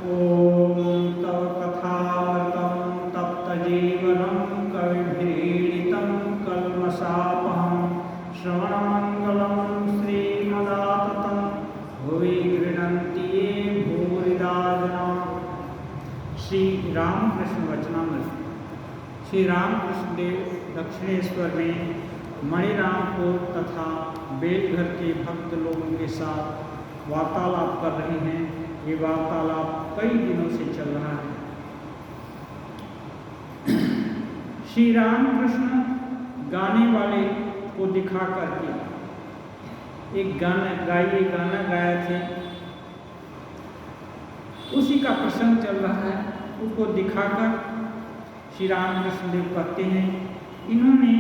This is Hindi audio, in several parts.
ॐ तव कथामृतं तप्तजीवनं कविभिरीडितं कल्मषापहं श्रवणमङ्गलं श्रीमदाततं भुवि गृह्णन्ति ये भूरिदा जना। श्री रामकृष्ण वचनामृत। श्री रामकृष्ण देव दक्षिणेश्वर में मणिरामपुर तथा बेलघर के भक्त लोगों के साथ वार्तालाप कर रहे हैं। ये वार्तालाप कई दिनों से चल रहा है। श्री रामकृष्ण गाने वाले को दिखा करके एक गाना गाया थे, उसी का प्रसंग चल रहा है। उसको दिखाकर श्री रामकृष्ण देव कहते हैं, इन्होंने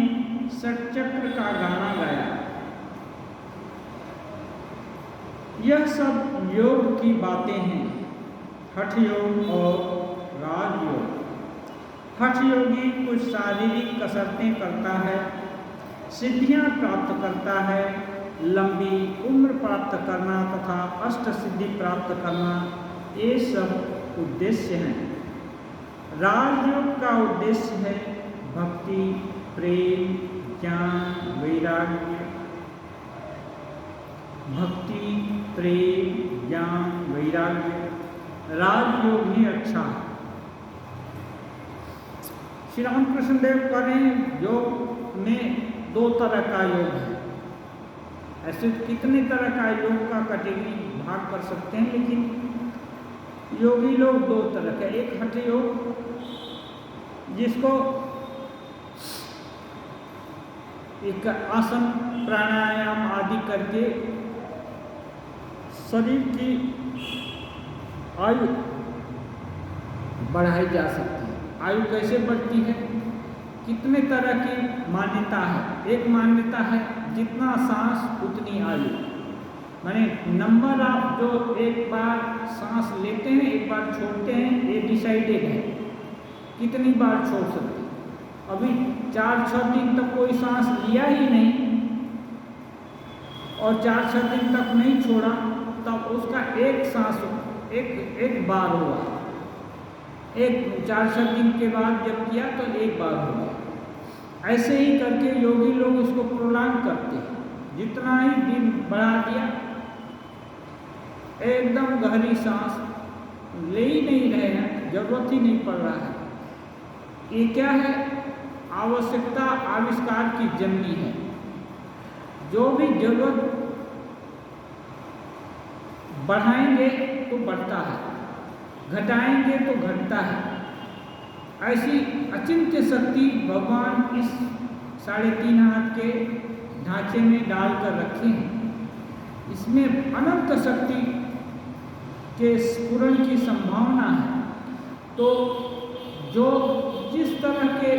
षटचक्र का गाना गाया। यह सब योग की बातें हैं, हठ योग और राजयोग। हठ योगी कुछ शारीरिक कसरतें करता है, सिद्धियां प्राप्त करता है, लंबी उम्र प्राप्त करना तथा अष्ट सिद्धि प्राप्त करना, ये सब उद्देश्य हैं। राजयोग का उद्देश्य है भक्ति, प्रेम, ज्ञान, वैराग्य। भक्ति, प्रेम, ज्ञान, वैराग्य, राजयोग ही अच्छा है। श्री रामकृष्ण देव कह रहे हैं, योग में दो तरह का योग है। ऐसे कितने तरह का योग का कैटेगरी भाग कर सकते हैं, लेकिन योगी लोग दो तरह के। एक हठ योग, जिसको एक आसन प्राणायाम आदि करके शरीर की आयु बढ़ाई जा सकती है। आयु कैसे बढ़ती है? कितने तरह की मान्यता है। एक मान्यता है जितना सांस उतनी आयु, माने नंबर आप जो एक बार सांस लेते हैं एक बार छोड़ते हैं, ये डिसाइडेड है कितनी बार छोड़ सकते हैं। अभी 4-6 दिन तक कोई सांस लिया ही नहीं और 4-6 दिन तक नहीं छोड़ा, तब उसका एक सांस एक बार हुआ। एक 4-6 दिन के बाद जब किया तो एक बार हुआ। ऐसे ही करके योगी लोग उसको प्रोलॉन्ग करते हैं। जितना ही दिन बढ़ा दिया, एकदम गहरी सांस ले ही नहीं रहे हैं, जरूरत ही नहीं पड़ रहा है। ये क्या है? आवश्यकता आविष्कार की जननी है। जो भी जरूरत बढ़ाएंगे तो बढ़ता है, घटाएंगे तो घटता है। ऐसी अचिंत्य शक्ति भगवान इस 3.5 हाथ के ढांचे में डालकर रखे हैं। इसमें अनंत शक्ति के स्फुरण की संभावना है। तो जो जिस तरह के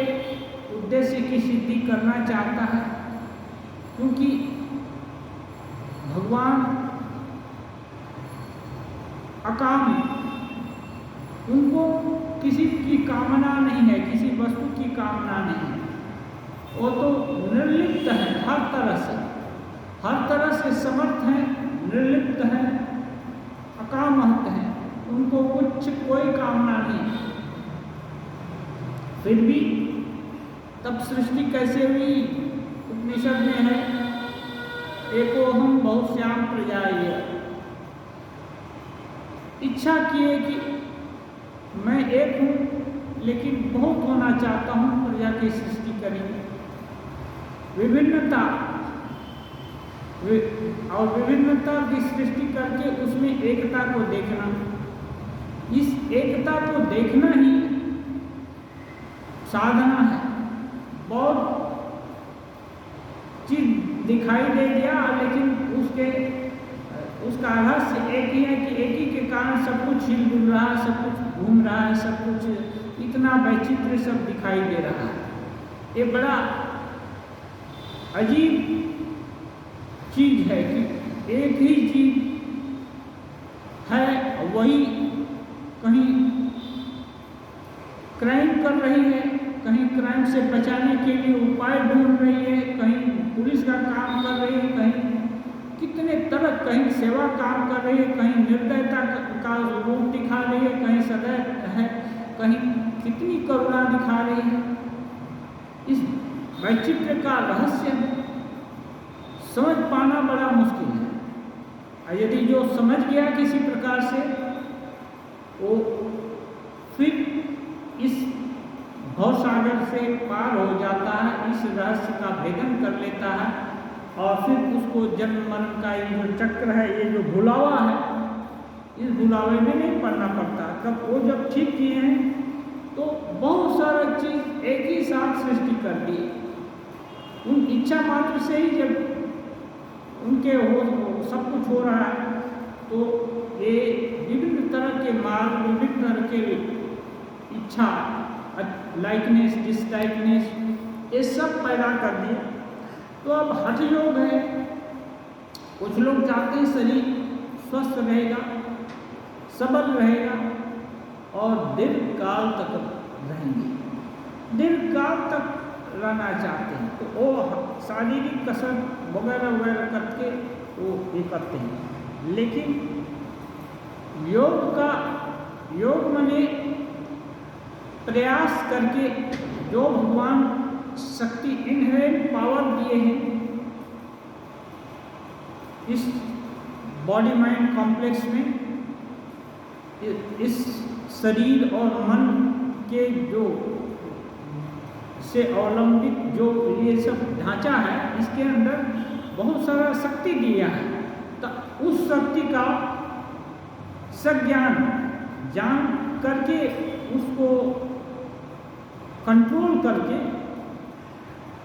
उद्देश्य की सिद्धि करना चाहता है, क्योंकि भगवान अकाम, उनको किसी की कामना नहीं है, किसी वस्तु की कामना नहीं है। वो तो निर्लिप्त है, हर तरह से समर्थ हैं, निर्लिप्त हैं, अकामहत हैं। उनको कुछ कोई कामना नहीं। फिर भी तब सृष्टि कैसे हुई? उपनिषद में है, एकोहम बहुश्याम प्रजाय। इच्छा किए कि मैं एक हूँ लेकिन बहुत होना चाहता हूँ, प्रजा की सृष्टि करेंगे। विभिन्नता और विभिन्नता की सृष्टि करके उसमें एकता को देखना, इस एकता को देखना ही साधना है। बहुत चीज दिखाई दे दिया, लेकिन उसका रहस्य एक ही है कि एक ही के कारण सब कुछ हिल रहा है, सब कुछ घूम रहा है, सब कुछ इतना वैचित्र सब दिखाई दे रहा है। ये बड़ा अजीब चीज है कि एक ही चीज है, वही कहीं क्राइम कर रही है, कहीं क्राइम से बचाने के लिए उपाय ढूंढ रही है, कहीं पुलिस का काम कर रही है, कहीं कितने तरह, कहीं सेवा काम कर रही है, कहीं निर्दयता का रूप दिखा रही है, कहीं सदैव है, कहीं कितनी करुणा दिखा रही है। इस वैचित्र का रहस्य समझ पाना बड़ा मुश्किल है। और यदि जो समझ गया किसी प्रकार से, वो फिर इस भवसागर से पार हो जाता है, इस रहस्य का भेदन कर लेता है, और फिर उसको जन्म मरण का ये जो चक्र है, ये जो भुलावा है, इस भुलावे में नहीं पड़ना पड़ता। तब वो जब ठीक किए हैं तो बहुत सारा चीज़ एक ही साथ सृष्टि कर दी। उन इच्छा मात्र से ही जब उनके हो सब कुछ हो रहा है, तो ये विभिन्न तरह के मार्ग, विभिन्न तरह के इच्छा, लाइकनेस, डिसलाइकनेस, ये सब पैदा कर दिए। तो अब हठ योग है, कुछ लोग चाहते हैं शरीर स्वस्थ रहेगा, सबल रहेगा और दीर्घकाल तक रहेंगे, दीर्घकाल तक रहना चाहते हैं, तो वो शारीरिक कसरत वगैरह वगैरह करके वो ये करते हैं। लेकिन योग माने प्रयास करके जो भगवान शक्ति, इनहेरेंट पावर दिए हैं इस बॉडी माइंड कॉम्प्लेक्स में, इस शरीर और मन के जो से अवलंबित जो ये सब ढांचा है, इसके अंदर बहुत सारा शक्ति दिया है। तो उस शक्ति का सज्ञान जान करके उसको कंट्रोल करके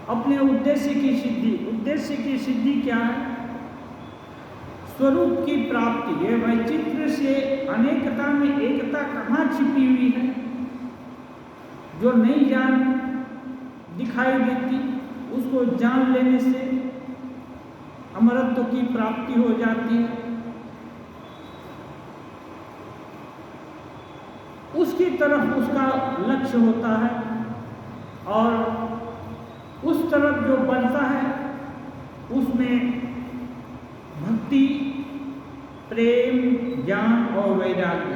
अपने उद्देश्य की सिद्धि क्या है? स्वरूप की प्राप्ति। ये वैचित्र से अनेकता में एकता कहाँ छिपी हुई है, जो नहीं जान दिखाई देती, उसको जान लेने से अमरत्व की प्राप्ति हो जाती है। उसकी तरफ उसका लक्ष्य होता है, और उस तरफ जो बढ़ता है उसमें भक्ति, प्रेम, ज्ञान और वैराग्य।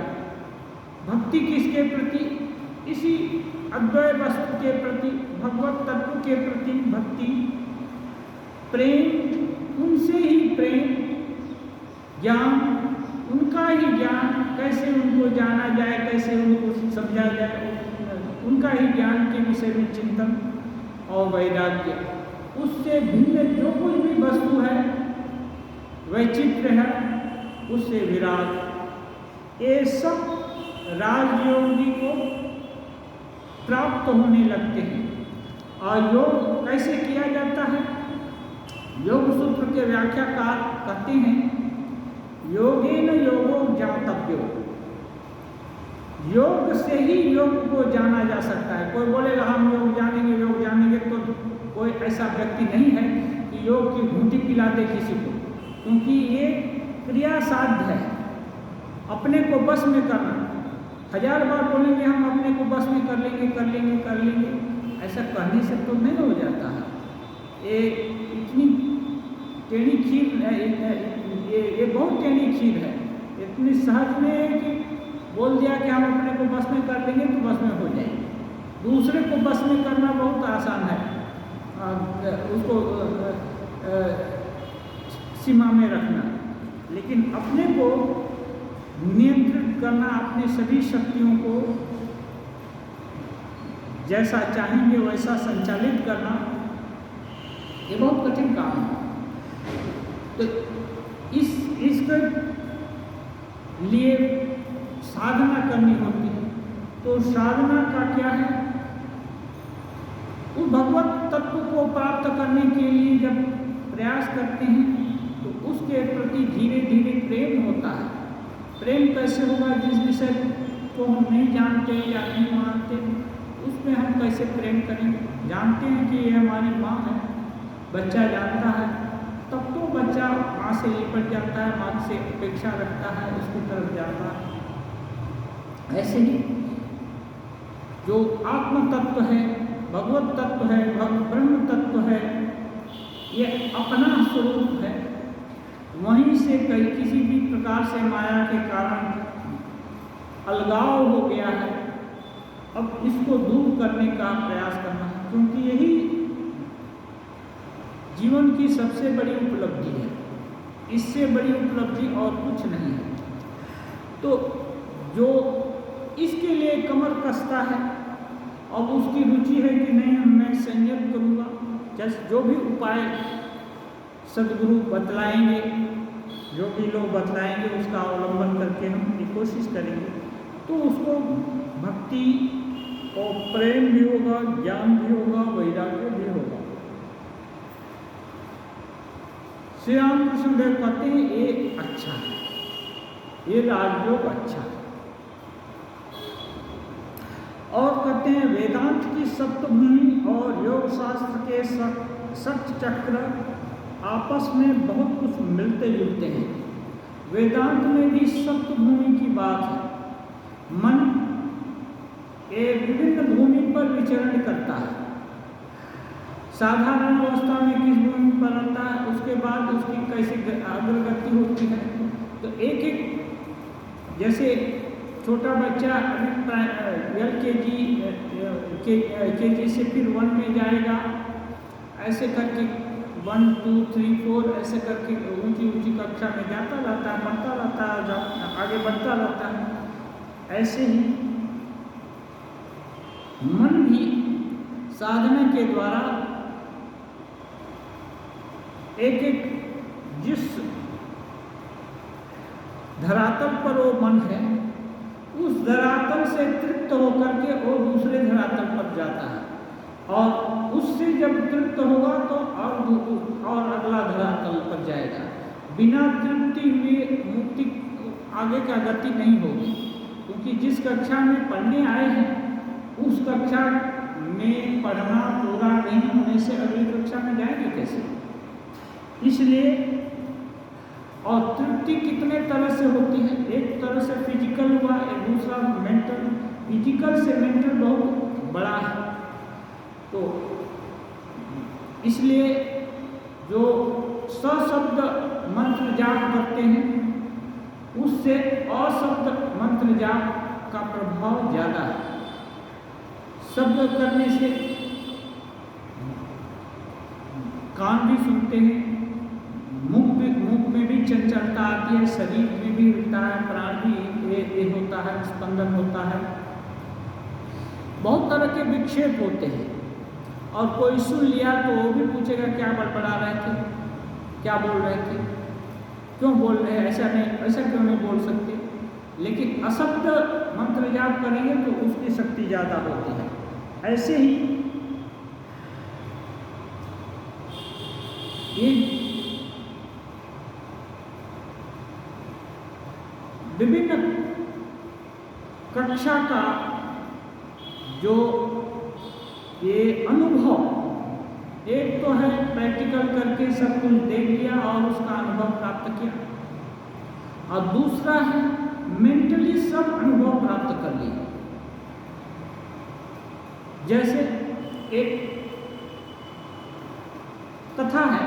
भक्ति किसके प्रति? इसी अद्वय वस्तु के प्रति, भगवत तत्व के प्रति भक्ति, प्रेम, उनसे ही प्रेम, ज्ञान, उनका ही ज्ञान, कैसे उनको जाना जाए, कैसे उनको समझा जाए, उनका ही ज्ञान के विषय में चिंतन, और वैराग्य, उससे भिन्न जो कोई भी वस्तु है, वैचित्र है, उससे विराग। ये सब राजयोगी को प्राप्त होने लगते हैं। और योग कैसे किया जाता है? योग सूत्र के व्याख्याकार कहते हैं, योगेन योगो ज्ञातव्यो। योग से ही योग को जाना जा सकता है। कोई बोलेगा हम योग जानेंगे, तो कोई ऐसा व्यक्ति नहीं है कि योग की घूंटी पिला दे किसी को, क्योंकि ये क्रिया साध्य है। अपने को बस में करना, 1000 बार बोलेंगे हम अपने को बस में कर लेंगे, ऐसा कहने से तो नहीं हो जाता है। ये इतनी टेढ़ी खीर है, ये बहुत टेढ़ी खीर है। इतनी सहज में है कि बोल दिया कि हम अपने को बस में कर लेंगे तो बस में हो जाएंगे। दूसरे को बस में करना बहुत आसान है, उसको सीमा में रखना, लेकिन अपने को नियंत्रित करना, अपने सभी शक्तियों को जैसा चाहेंगे वैसा संचालित करना, ये बहुत कठिन काम है। तो इसके लिए साधना करनी होती है। तो साधना का क्या है? उस भगवत तत्व को प्राप्त करने के लिए जब प्रयास करते हैं तो उसके प्रति धीरे धीरे प्रेम होता है। प्रेम कैसे होगा? जिस विषय को हम नहीं जानते या नहीं मानते, उसमें हम कैसे प्रेम करेंगे? जानते हैं कि ये हमारी माँ है, बच्चा जानता है, तब तो बच्चा माँ से लिपट जाता है, माँ से अपेक्षा रखता है, उसकी तरफ जाता है। ऐसे ही जो आत्म तत्व है, भगवत तत्व है, ब्रह्म तत्व है, ये अपना स्वरूप है। वहीं से कई किसी भी प्रकार से माया के कारण अलगाव हो गया है। अब इसको दूर करने का प्रयास करना है, क्योंकि यही जीवन की सबसे बड़ी उपलब्धि है। इससे बड़ी उपलब्धि और कुछ नहीं है। तो जो इसके लिए कमर कसता है, अब उसकी रुचि है कि नहीं मैं संयम करूँगा, जैसे जो भी उपाय सद्गुरु बतलाएंगे, जो भी लोग बतलाएंगे उसका अवलंबन करके हम ये कोशिश करेंगे, तो उसको भक्ति और प्रेम भी होगा, ज्ञान भी होगा, वैराग्य भी होगा। श्री रामकृष्ण देव कहते हैं ये अच्छा है, ये राजयोग अच्छा है। और कहते हैं वेदांत की सप्तभूमि और योग शास्त्र के सप्त चक्र आपस में बहुत कुछ मिलते जुलते हैं। वेदांत में भी सप्तभूमि की बात है। मन एक विभिन्न भूमि पर विचरण करता है। साधारण अवस्था में किस भूमि पर रहता है, उसके बाद उसकी कैसे अग्रगति होती है। तो एक एक, जैसे छोटा बच्चा LKG से फिर 1 में जाएगा, ऐसे करके 1 2 3 4 ऐसे करके ऊंची ऊंची कक्षा में जाता रहता है, पढ़ता रहता है, आगे बढ़ता रहता है। ऐसे ही मन भी साधना के द्वारा एक एक जिस धरातल पर वो मन है, उस धरातल से तृप्त होकर के वो दूसरे धरातल पर जाता है, और उससे जब तृप्त होगा तो और अगला धरातल पर जाएगा। बिना तृप्ति हुए मुक्ति आगे का गति नहीं होगी, क्योंकि जिस कक्षा में पढ़ने आए हैं उस कक्षा में पढ़ना पूरा नहीं होने से अगली कक्षा में जाएंगे कैसे। इसलिए और तृप्ति कितने तरह से होती है, एक तरह से फिजिकल हुआ, एक दूसरा मेंटल। फिजिकल से मेंटल बहुत बड़ा है। तो इसलिए जो सशब्द मंत्र जाप करते हैं उससे अशब्द मंत्र जाप का प्रभाव ज़्यादा है। शब्द करने से कान भी सुनते हैं, मुख में भी चंचलता आती है, शरीर में भी हिलता है, प्राण भी ये होता है, स्पंदन होता है, बहुत तरह के विक्षेप होते हैं। और कोई सुन लिया तो वो भी पूछेगा क्या बड़बड़ा रहे थे, क्या बोल रहे थे, क्यों बोल रहे हैं, ऐसा क्यों नहीं बोल सकते। लेकिन अशब्द मंत्र जाप करेंगे तो उसकी शक्ति ज़्यादा होती है। ऐसे ही ये विभिन्न कक्षा का जो ये अनुभव, एक तो है प्रैक्टिकल करके सब कुछ देख लिया और उसका अनुभव प्राप्त किया, और दूसरा है मेंटली सब अनुभव प्राप्त कर लिया। जैसे एक कथा है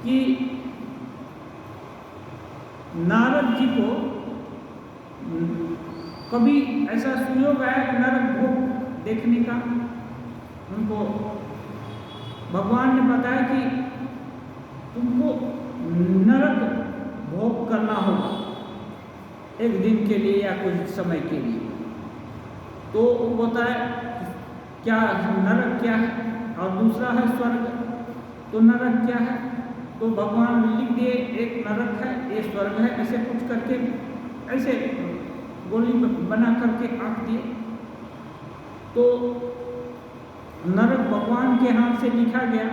कि नारद जी को कभी ऐसा सुयोग आया कि नरक भोग देखने का। उनको भगवान ने बताया कि तुमको नरक भोग करना होगा एक दिन के लिए या कुछ समय के लिए। तो वो बताया क्या नरक क्या है, और दूसरा है स्वर्ग। तो नरक क्या है, तो भगवान लिख दिए एक नरक है, एक स्वर्ग है, ऐसे कुछ करके ऐसे गोली बना करके आंक दिए। तो नरक भगवान के हाथ से लिखा गया,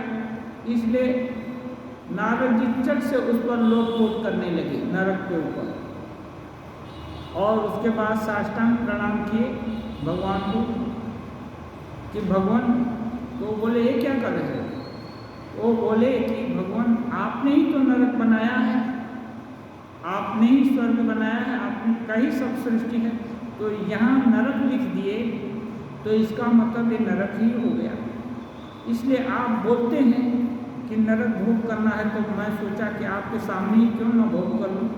इसलिए नारद जी चट से उस पर लोकपोत करने लगे नरक के ऊपर, और उसके बाद साष्टांग प्रणाम किए भगवान को कि भगवान। तो बोले ये क्या कर रहे हो। वो बोले कि भगवान आपने ही तो नरक बनाया है, आपने ही स्वर्ग बनाया है, आपने का ही सब सृष्टि है, तो यहाँ नरक लिख दिए तो इसका मतलब ये नरक ही हो गया। इसलिए आप बोलते हैं कि नरक भोग करना है, तो मैं सोचा कि आपके सामने ही क्यों ना भोग कर लूँ।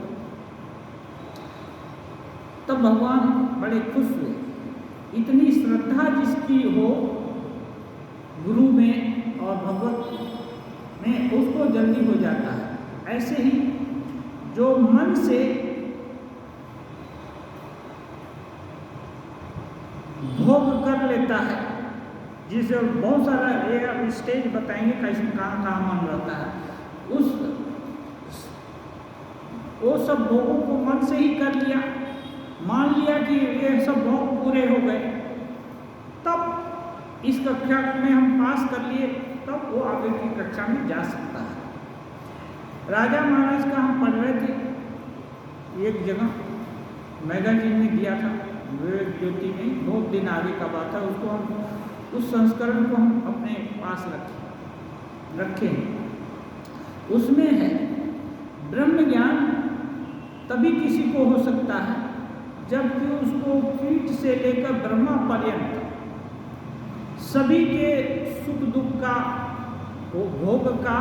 तब भगवान बड़े खुश हुए। इतनी श्रद्धा जिसकी हो गुरु में और भगवत में, उसको जल्दी हो जाता है। ऐसे ही जो मन से भोग कर लेता है, जिसे बहुत सारा ये अब स्टेज बताएंगे कैसे कहाँ कहाँ मन रहता है, वो सब भोगों को मन से ही कर लिया, मान लिया कि ये सब भोग पूरे हो गए, तब इस कक्षा में हम पास कर लिए, तब वो आगे की कक्षा में जा सकता है। राजा महाराज का हम पढ़ रहे थे, एक जगह मैगजीन में दिया था, विवेक ज्योति में, बहुत दिन आगे का बात है, उसको हम उस संस्करण को हम अपने पास रखें। उसमें है ब्रह्म ज्ञान तभी किसी को हो सकता है जबकि उसको कीट से लेकर ब्रह्मा पर्यंत सभी के सुख दुख का भोग का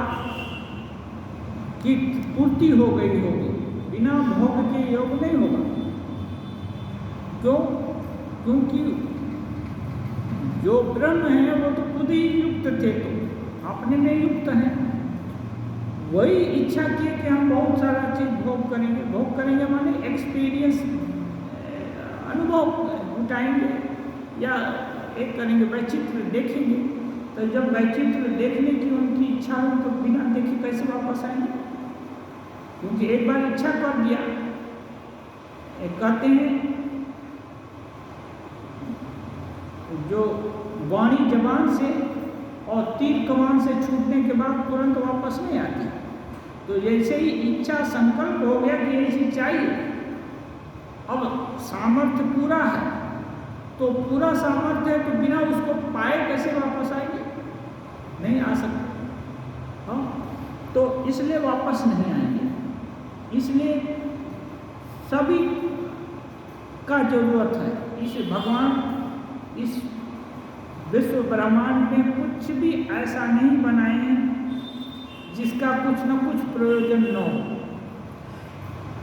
की पूर्ति हो गई होगी, बिना भोग के योग नहीं होगा। क्यों? क्योंकि जो ब्रह्म है वो तो खुद ही युक्त थे, तो अपने में युक्त हैं। वही इच्छा की कि हम बहुत सारा चीज़ भोग करेंगे। भोग करेंगे माने एक्सपीरियंस, अनुभव उठाएंगे या एक करेंगे, वैचित्र देखेंगे। तो जब वैचित्र देखने की उनकी इच्छा हो तो बिना देखे कैसे वापस आएंगे? क्योंकि एक बार इच्छा कर दिया। कहते हैं जो वाणी जबान से और तीर कमान से छूटने के बाद तुरंत वापस नहीं आती, तो जैसे ही इच्छा संकल्प हो गया कि ऐसी चाहिए, अब सामर्थ्य पूरा है, तो पूरा सामर्थ्य है, तो बिना उसको पाए कैसे वापस आएंगे? नहीं आ सकते। हाँ, तो इसलिए वापस नहीं आएंगे। इसलिए सभी का जरूरत है। इस भगवान इस विश्व ब्रह्मांड में कुछ भी ऐसा नहीं बनाए हैं जिसका कुछ न कुछ प्रयोजन न हो।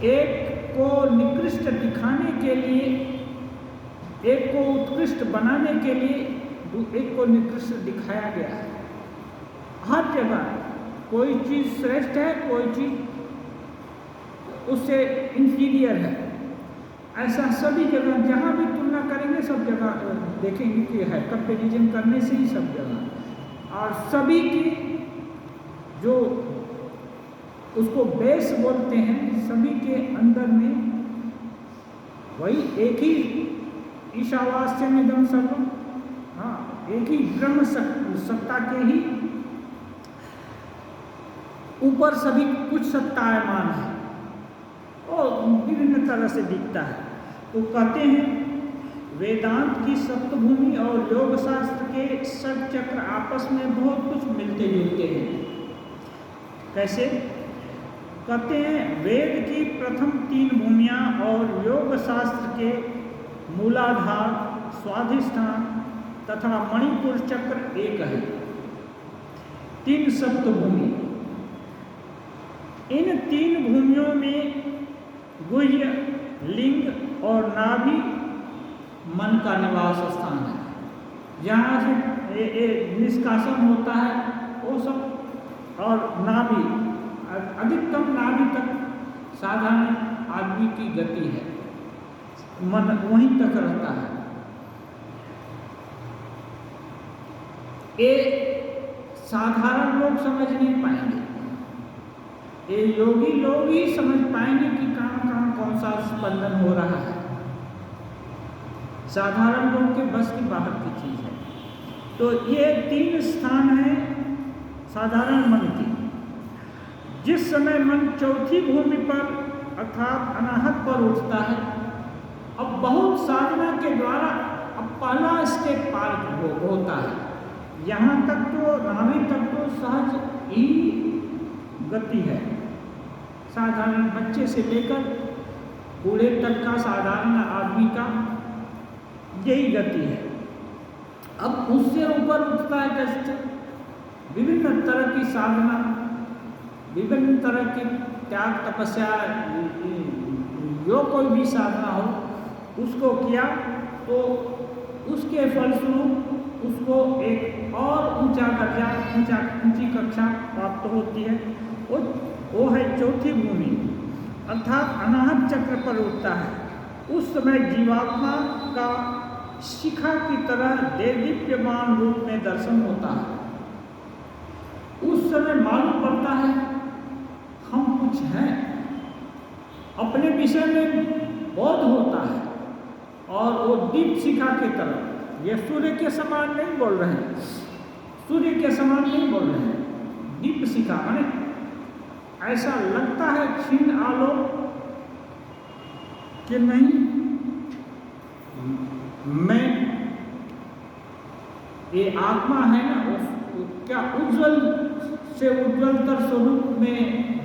एक को निकृष्ट दिखाने के लिए, एक को उत्कृष्ट बनाने के लिए एक को निकृष्ट दिखाया गया है। हर जगह कोई चीज़ श्रेष्ठ है, कोई चीज़ उससे इंफीरियर है। ऐसा सभी जगह जहाँ भी तुलना करेंगे सब जगह देखेंगे कि है, कंपेरिजन करने से ही सब जगह। और सभी की जो उसको बेस बोलते हैं, सभी के अंदर में वही एक ही ईशावास्यमिदं सर्वम, हाँ, एक ही ब्रह्म सत्ता के ही ऊपर सभी कुछ सत्तायमान है और विभिन्न तरह से दिखता है। तो कहते हैं वेदांत की सप्तभूमि और योग शास्त्र के षट चक्र आपस में बहुत कुछ मिलते जुलते हैं। कैसे? कहते हैं वेद की प्रथम 3 भूमियाँ और योग शास्त्र के मूलाधार, स्वाधिष्ठान तथा मणिपुर चक्र एक है। 3 सप्तभूमि, इन 3 भूमियों में गुह्य, लिंग और नाभि मन का निवास स्थान है। जहाँ से निष्कासन होता है वो सब, और नाभि, अधिकतम नाभि तक साधारण आदमी की गति है, मन वहीं तक रहता है। ये साधारण लोग समझ नहीं पाएंगे, ये योगी लोग ही समझ पाएंगे कि कहाँ कहाँ कौन सा स्पंदन हो रहा है। साधारण लोग के बस की बाहर की चीज़ है। तो ये 3 स्थान हैं साधारण मन की। जिस समय मन चौथी भूमि पर अर्थात अनाहत पर उठता है, अब बहुत साधना के द्वारा अब पहला स्टेप पार होता है। यहाँ तक तो नाभि तक तो सहज ही गति है, साधारण बच्चे से लेकर बूढ़े तक का साधारण आदमी का यही गति है। अब उससे ऊपर उठता है कैसे? विभिन्न तरह की साधना, विभिन्न तरह की त्याग तपस्या, जो कोई भी साधना हो उसको किया तो उसके फलस्वरूप उसको एक और ऊंचा दर्जा, ऊंची कक्षा प्राप्त होती है। वो है चौथी भूमि, अर्थात अनाहत चक्र पर उठता है। उस समय जीवात्मा का शिखा की तरह देदीप्यमान रूप में दर्शन होता है। उस समय मालूम पड़ता है हम कुछ हैं, अपने विषय में बोध होता है, और वो दीप शिखा की तरह, ये सूर्य के समान नहीं बोल रहे हैं, सूर्य के समान नहीं बोल रहे हैं, दीप शिखा माने ऐसा लगता है क्षीण आलोक कि नहीं, मैं ये आत्मा है ना, वो क्या उज्जवल से उज्जवलतर स्वरूप में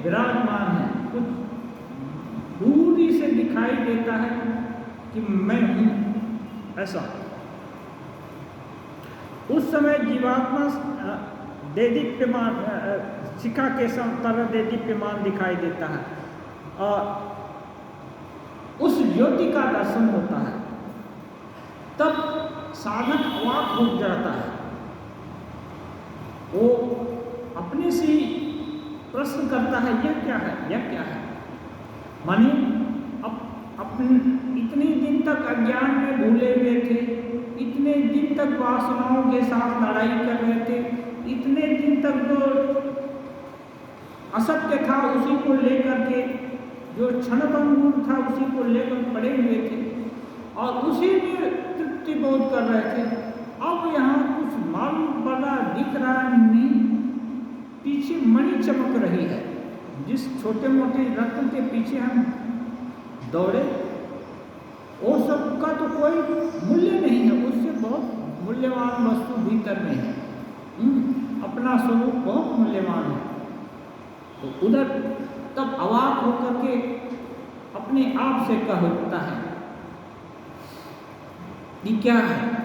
विराजमान है, कुछ दूरी से दिखाई देता है कि मैं हूं, ऐसा। उस समय जीवात्मा देदीप्यमान शिखा के तरह देदीप्यमान दिखाई देता है, और उस ज्योति का दर्शन होता है। तब साधक अवाक हो जाता है, वो अपने से प्रश्न करता है यह क्या है, यह क्या है। माने इतने दिन तक अज्ञान में भूले हुए थे, इतने दिन तक वासनाओं के साथ लड़ाई कर रहे थे, इतने दिन तक जो असत्य था उसी को लेकर के, जो क्षणभंगुर था उसी को लेकर पड़े हुए थे, और उसी में तृप्ति बोध कर रहे थे। अब यहाँ कुछ मालूम पड़ा, दिख रहा नहीं, पीछे मणि चमक रही है। जिस छोटे मोटे रत्न के पीछे हम दौड़े, वो सब का तो कोई मूल्य नहीं है, उससे बहुत मूल्यवान वस्तु भीतर में है, अपना स्वरूप बहुत मूल्यवान है। तो उधर तब अवाक होकर के अपने आप से कह उठता है कि क्या है।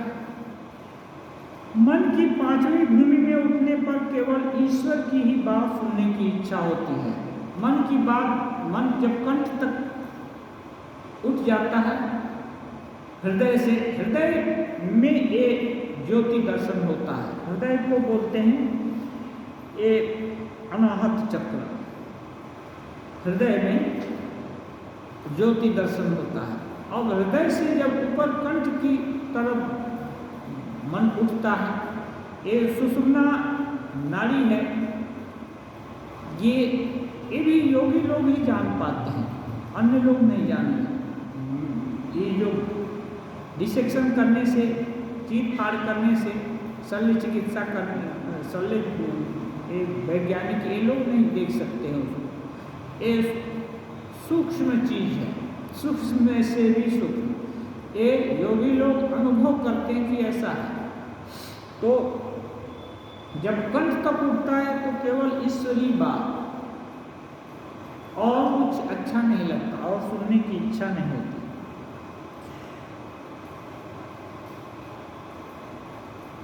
मन की पांचवी भूमि में उठने पर केवल ईश्वर की ही बात सुनने की इच्छा होती है। मन की बात, मन जब कंठ तक उठ जाता है, हृदय से, हृदय में एक ज्योति दर्शन होता है। हृदय को बोलते हैं एक अनाहत चक्र, हृदय में ज्योति दर्शन होता है। और हृदय से जब ऊपर कंठ की तरफ मन उठता है, ये सुषुम्ना नाड़ी है, ये भी योगी लोग ही जान पाते हैं, अन्य लोग नहीं जाने। ये जो डिसेक्शन करने से, चीर फाड़ करने से, शल्य चिकित्सा करने, शल्य वैज्ञानिक ये लोग नहीं देख सकते हैं उसको। ये सूक्ष्म चीज है, सूक्ष्म में से भी सूक्ष्म, ये योगी लोग अनुभव करते हैं कि ऐसा है। तो जब कंठ तक उठता है तो केवल ईश्वरी बात, और कुछ अच्छा नहीं लगता, और सुनने की इच्छा नहीं होती।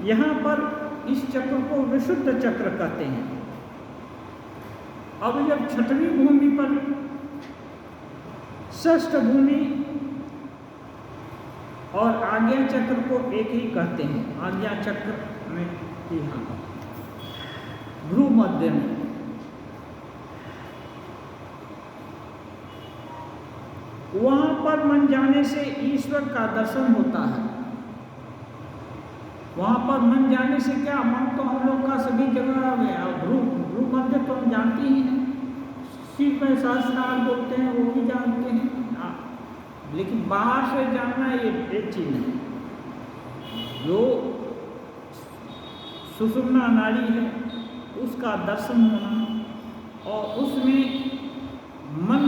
यहाँ पर इस चक्र को विशुद्ध चक्र कहते हैं। अब जब छठवीं भूमि पर, षष्ठ भूमि और आज्ञा चक्र को एक ही कहते हैं। आज्ञा चक्र में यहाँ भ्रू मध्य में, वहां पर मन जाने से ईश्वर का दर्शन होता है। वहां पर मन जाने से क्या, मन तो हम लोग का सभी जगह आ गया। भ्रू मध्य तो हम जानते ही हैं, सिर में सहस्रार बोलते हैं, वो भी जानते हैं, लेकिन बाहर से जानना ये एक चीज है। जो सुषुम्ना नाड़ी है उसका दर्शन होना, और उसमें मन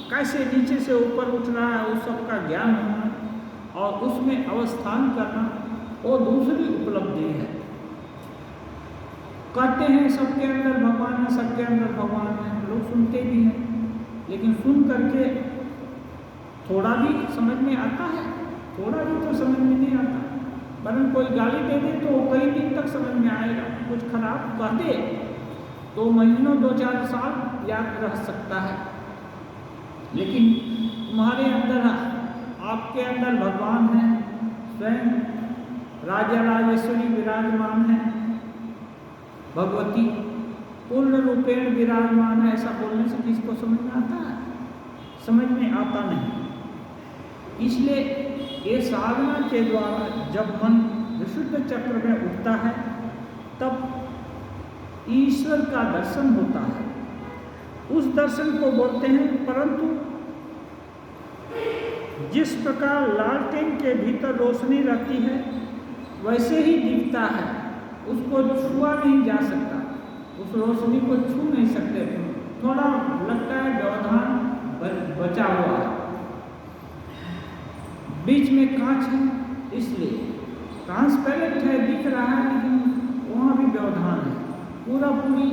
कैसे नीचे से ऊपर उठ रहा है उस सब का ज्ञान होना, और उसमें अवस्थान करना, वो दूसरी उपलब्धि है। कहते हैं सबके अंदर भगवान है, सबके अंदर भगवान है, लोग सुनते भी हैं, लेकिन सुन करके थोड़ा भी समझ में आता है, थोड़ा भी तो समझ में नहीं आता। वरन कोई गाली दे दे तो कई दिन तक समझ में आएगा, कुछ खराब कह दे तो महीनों 2-4 साल याद रह सकता है। लेकिन तुम्हारे अंदर, आपके अंदर भगवान है, स्वयं राजा राजेश्वरी विराजमान है, भगवती पूर्ण रूपेण विराजमान है। ऐसा बोलने से किसको समझ में आता है? समझ में आता नहीं। इसलिए ये साधना के द्वारा जब मन विशुद्ध चक्र में उठता है तब ईश्वर का दर्शन होता है। उस दर्शन को बोलते हैं। परंतु जिस प्रकार लालटेन के भीतर रोशनी रहती है वैसे ही दिखता है, उसको छुआ नहीं जा सकता, उस रोशनी को छू नहीं सकते। थोड़ा लगता है व्यवधान बचा हुआ है, बीच में कांच है, इसलिए ट्रांसपेरेंट है, दिख रहा है, लेकिन वहाँ भी व्यवधान है, पूरा पूरी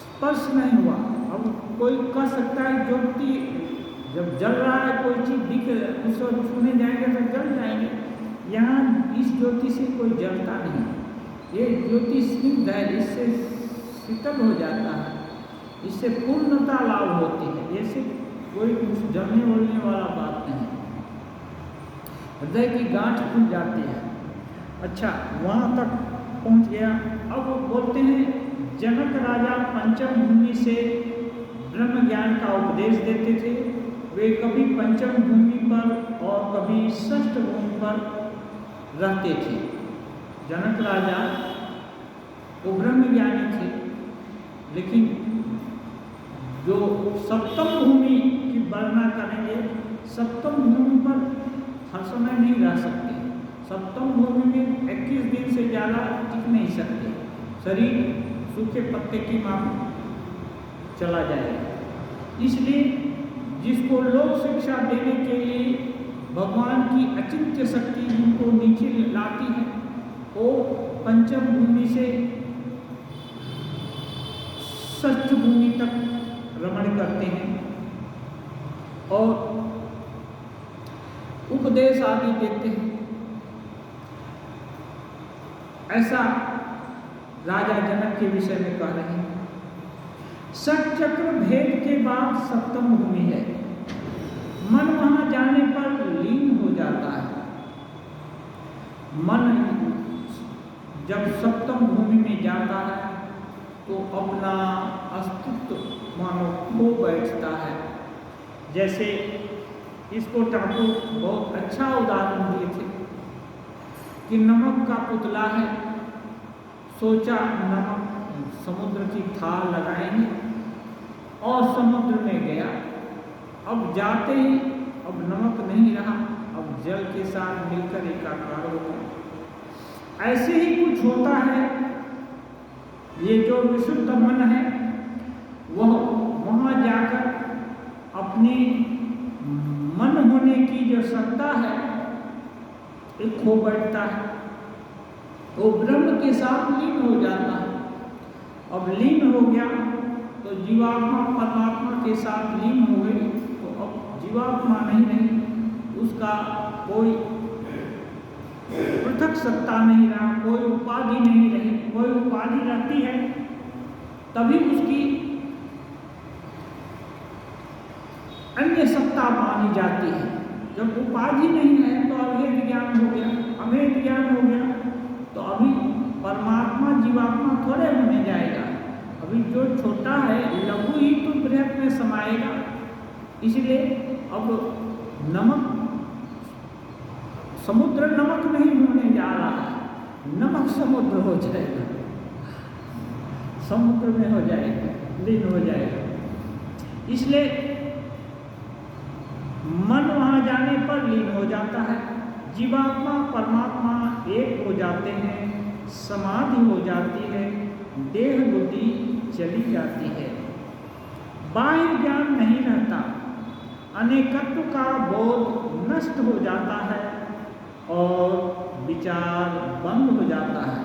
स्पर्श नहीं हुआ। अब कोई कह सकता है ज्योति जब जल रहा है, कोई चीज़ दिख, उसको छूने जाएंगे तो जल जाएंगे। यहाँ इस ज्योति से कोई जलता नहीं, ये ज्योति स्निग्ध है, इससे शीतल हो जाता है, इससे पूर्णता लाभ होती है। ये सिर्फ कोई कुछ जलने बोलने वाला बात नहीं, हृदय की गांठ खुल जाती है। अच्छा, वहाँ तक पहुँच गया। अब बोलते हैं जनक राजा पंचम भूमि से ब्रह्म ज्ञान का उपदेश देते थे। वे कभी पंचम भूमि पर और कभी षष्ठ भूमि पर रहते थे। जनक राजा वो ब्रह्म ज्ञानी थे, लेकिन जो सप्तम भूमि की वर्णना करेंगे, सप्तम भूमि पर हर समय नहीं रह सकते। सप्तम भूमि में 21 दिन से ज़्यादा टिक नहीं सकते, शरीर सूखे पत्ते की मांग चला जाएगा। इसलिए जिसको लोक शिक्षा देने के लिए भगवान की अचिंत्य शक्ति उनको नीचे लाती है, वो पंचम भूमि से षष्ठ भूमि तक रमण करते हैं और उपदेश आदि देते हैं। ऐसा राजा जनक के विषय में कह रहे हैं। षट चक्र भेद के बाद सप्तम भूमि है। मन वहां जाने पर लीन हो जाता है। मन जब सप्तम भूमि में जाता है तो अपना अस्तित्व मानो खो बैठता है। जैसे इसको ठाकुर बहुत अच्छा उदाहरण दिए थे कि नमक का पुतला है, सोचा नमक समुद्र की थाल लगाएंगे और समुद्र में गया। अब जाते ही अब नमक नहीं रहा, अब जल के साथ मिलकर एकाकार हो गया। ऐसे ही कुछ होता है। ये जो विशुद्ध मन है वह वहाँ जाकर अपनी मन होने की जो सत्ता है एक खो बैठता है, वो ब्रह्म के साथ लीन हो जाता है। अब लीन हो गया तो जीवात्मा परमात्मा के साथ लीन हो गई, तो अब जीवात्मा नहीं रही, उसका कोई पृथक सत्ता नहीं रहा, कोई उपाधि नहीं रही। कोई उपाधि रहती है तभी उसकी अन्य सत्ता मानी जाती है। जब उपाधि नहीं है तो अभेद ज्ञान हो गया। अभेद ज्ञान हो गया तो अभी परमात्मा जीवात्मा थोड़े होने जाएगा। अभी जो छोटा है लघु ही तो बृहत में समाएगा। इसलिए अब नमक समुद्र नमक नहीं होने जा रहा है, नमक समुद्र हो जाएगा, समुद्र में हो जाएगा, लीन हो जाएगा। इसलिए मन वहाँ जाने पर लीन हो जाता है। जीवात्मा परमात्मा एक हो जाते हैं, समाधि हो जाती है, देह बुद्धि चली जाती है, बाह्य ज्ञान नहीं रहता, अनेकत्व का बोध नष्ट हो जाता है और विचार बंद हो जाता है।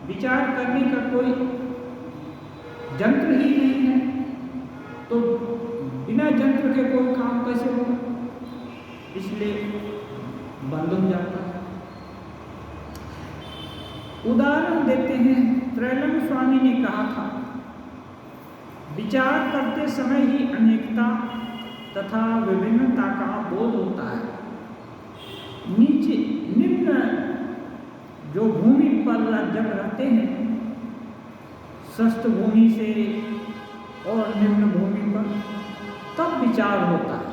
विचार करने का कोई यंत्र ही नहीं है, तो बिना यंत्र के कोई काम कैसे होगा? इसलिए बंद हो जाता है। उदाहरण देते हैं। त्रैलंग स्वामी ने कहा था, विचार करते समय ही अनेकता तथा विभिन्नता का बोध होता है। नीचे निम्न जो भूमि पर जब रहते हैं, स्वस्थ भूमि से और निम्न भूमि पर, तब विचार होता है।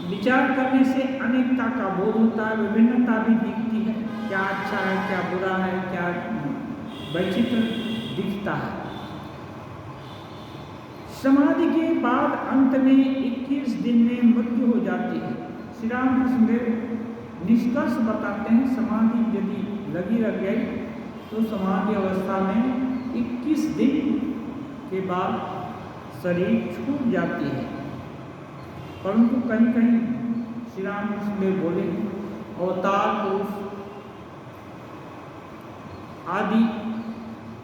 विचार करने से अनेकता का बोध होता है, विभिन्नता भी दिखती है, क्या अच्छा है, क्या बुरा है, क्या वैचित्र दिखता है। समाधि के बाद अंत में 21 दिन में मृत्यु हो जाती है। श्री रामकृष्ण देव निष्कर्ष बताते हैं, समाधि यदि लगी रह गई तो समाधि अवस्था में 21 दिन के बाद शरीर छूट जाती है। परंतु कहीं कहीं श्री रामकृष्ण देव बोले, अवतार पुरुष आदि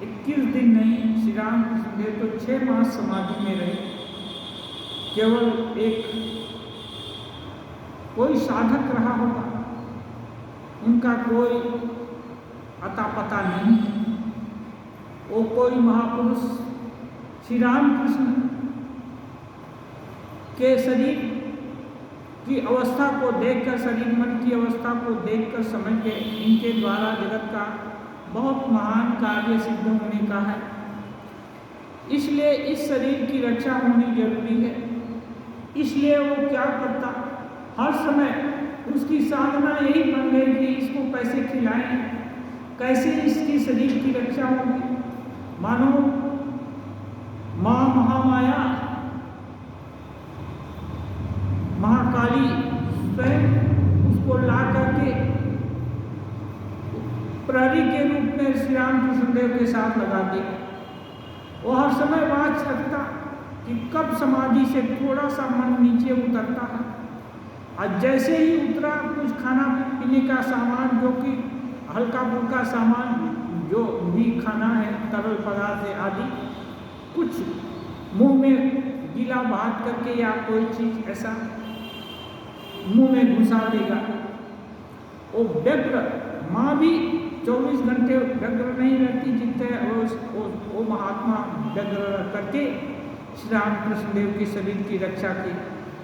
21 दिन नहीं, श्री रामकृष्ण देव तो 6 मास समाधि में रहे। केवल एक कोई साधक रहा होगा, उनका कोई अता पता नहीं है। वो कोई महापुरुष श्री रामकृष्ण के शरीर की अवस्था को देखकर, शरीर मन की अवस्था को देखकर समझ गए, इनके द्वारा जगत का बहुत महान कार्य सिद्ध होने का है, इसलिए इस शरीर की रक्षा होनी जरूरी है। इसलिए वो क्या करता, हर समय उसकी साधना यही बन गई कि इसको कैसे खिलाएं, कैसे इसकी शरीर की रक्षा होगी। मानो माँ महामाया महाकाली स्वयं उसको ला करके प्रहरी के रूप में श्री रामकृष्ण देव के साथ लगा दिया। वो हर समय वाच रखता कि कब समाधि से थोड़ा सा मन नीचे उतरता है, और जैसे ही उतरा कुछ खाना पीने का सामान, जो कि हल्का फुल्का सामान, जो भी खाना है, तरल पदार्थ आदि, कुछ मुंह में गीला भात करके या कोई चीज़ ऐसा मुंह में घुसा देगा। वो व्यग्र माँ भी 24 घंटे व्यग्र नहीं रहती, जितने वो महात्मा व्यग्र करके श्री रामकृष्ण देव की शरीर की रक्षा की।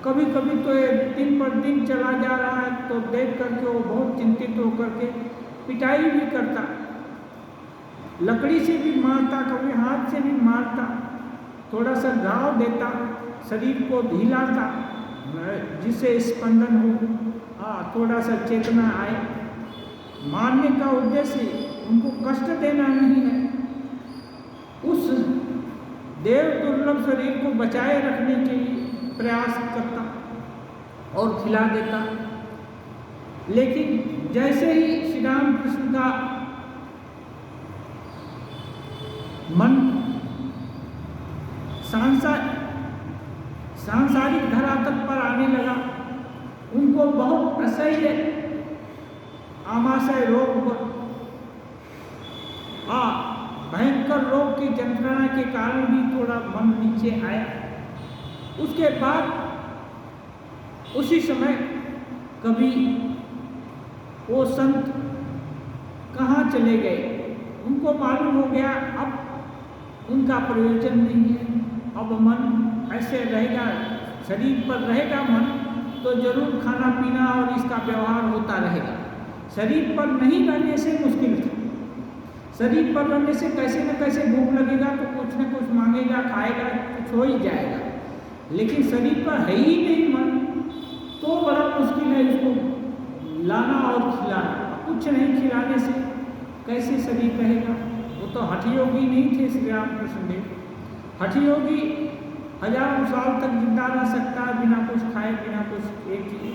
कभी कभी तो ये दिन पर दिन चला जा रहा है तो देख करके वो बहुत चिंतित होकर के पिटाई भी करता, लकड़ी से भी मारता, कभी हाथ से भी मारता, थोड़ा सा घाव देता, शरीर को ढीलाता जिससे स्पंदन हो, थोड़ा सा चेतना आए। मारने का उद्देश्य उनको कष्ट देना नहीं है, उस देव दुर्लभ शरीर को बचाए रखने के लिए प्रयास करता और खिला देता। लेकिन जैसे ही श्री रामकृष्ण का मन सांसारिक धरातल पर आने लगा, उनको बहुत असह्य आमाशय रोग हुआ, भयंकर रोग की यंत्रणा के कारण भी थोड़ा मन नीचे आया। उसके बाद उसी समय कभी वो संत कहाँ चले गए, उनको मालूम हो गया अब उनका प्रयोजन नहीं है, अब मन ऐसे रहेगा, शरीर पर रहेगा मन तो जरूर खाना पीना और इसका व्यवहार होता रहेगा। शरीर पर नहीं रहने से मुश्किल था, शरीर पर रहने से कैसे न कैसे भूख लगेगा तो कुछ न कुछ मांगेगा, खाएगा, कुछ हो ही जाएगा। लेकिन शरीर पर है ही नहीं मन, तो बड़ा मुश्किल है उसको लाना और खिलाना। कुछ नहीं खिलाने से कैसे शरीर रहेगा। वो तो हठयोगी नहीं थे श्री रामकृष्ण देव। हठयोगी हजारों साल तक जिंदा रह सकता है बिना कुछ खाए, बिना कुछ एक किए,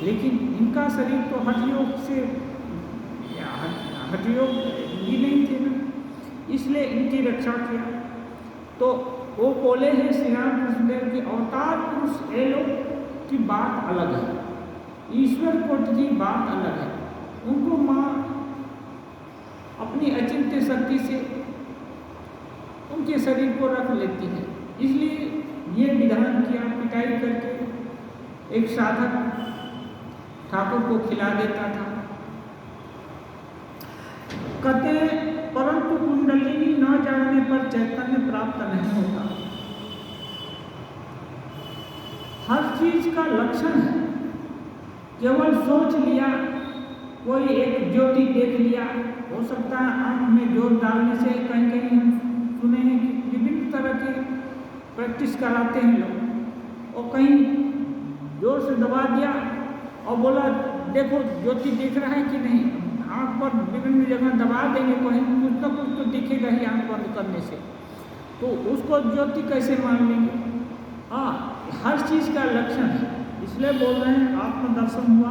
लेकिन इनका शरीर तो हठयोग से हठयोग ही नहीं थे ना, इसलिए इनकी रक्षा किया। तो वो बोले हैं श्री रामकृष्ण देव की अवतार पुरुष ये लोग की बात अलग है, ईश्वर कोटि की बात अलग है। उनको माँ अपनी अचिंत्य शक्ति से उनके शरीर को रख लेती है, इसलिए ये विधान किया, पिटाई करके एक साधक ठाकुर को खिला देता था। कहते हैं परंतु कुंडलिनी न जागने पर चैतन्य प्राप्त नहीं होता। हर चीज का लक्षण है। केवल सोच लिया, कोई एक ज्योति देख लिया, हो सकता है आंख में जोर डालने से, कहीं कहीं हम सुने हैं कि विभिन्न तरह के प्रैक्टिस कराते हैं लोग, और कहीं जोर से दबा दिया और बोला देखो ज्योति दिख रहा है कि नहीं, आंख पर विभिन्न जगह दबा देंगे, कहीं कुछ ना कुछ तो दिखेगा ही आंख बंद करने से, तो उसको ज्योति कैसे मान लेंगे। हाँ, हर चीज़ का लक्षण है, इसलिए बोल रहे हैं आत्मदर्शन हुआ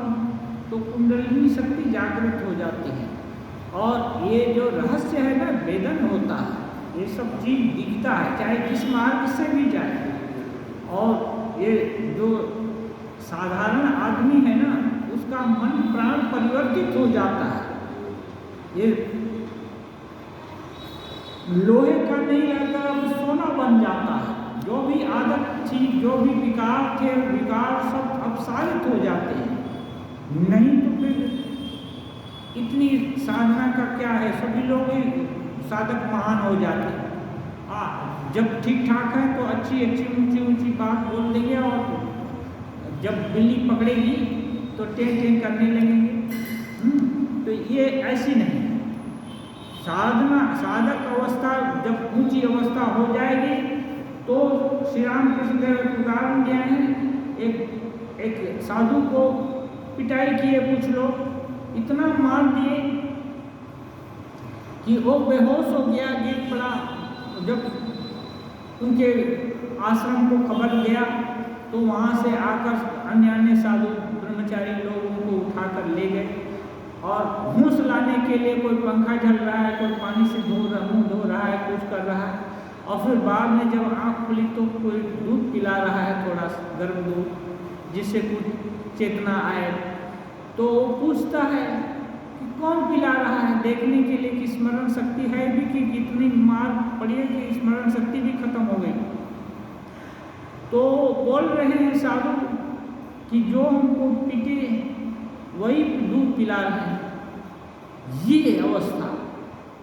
तो कुंडलिनी शक्ति जागृत हो जाती है, और ये जो रहस्य है ना, वेदन होता है, ये सब चीज़ दिखता है, चाहे किस मार्ग से भी जाए। और ये जो साधारण आदमी है ना, उसका मन प्राण परिवर्तित हो जाता है। ये लोहे का नहीं रहता, अब सोना बन जाता है। जो भी आदत थी, जो भी विकार थे, विकार सब अपसारित हो जाते हैं। नहीं तो फिर इतनी साधना का क्या है, सभी लोग साधक महान हो जाते हैं। जब ठीक ठाक है तो अच्छी अच्छी ऊंची ऊंची बात बोल देंगे, और जब बिल्ली पकड़ेगी तो टें टें करने लगेंगे। तो ये ऐसी नहीं है साधना। साधक अवस्था जब ऊंची अवस्था हो जाएगी तो श्री राम कृष्ण देव उदाहरण दिया है, एक साधु को पिटाई किए कुछ लोग, इतना मार दिए कि वो बेहोश हो गया, गिर पड़ा। जब उनके आश्रम को खबर गया तो वहाँ से आकर अन्य साधु ब्रह्मचारी लोग उनको उठाकर ले गए, और होश लाने के लिए कोई पंखा झल रहा है, कोई पानी से मुँह धो रहा है, कुछ कर रहा है, और फिर बाद में जब आँख खुली तो कोई दूध पिला रहा है, थोड़ा गर्म दूध, जिससे कुछ चेतना आए। तो वो पूछता है कि कौन पिला रहा है, देखने के लिए कि स्मरण शक्ति है भी, कि कितनी मार पड़ी है कि स्मरण शक्ति भी खत्म हो गई। तो बोल रहे हैं साधु कि जो हमको पीटे वही दूध पिला रहे हैं। ये अवस्था,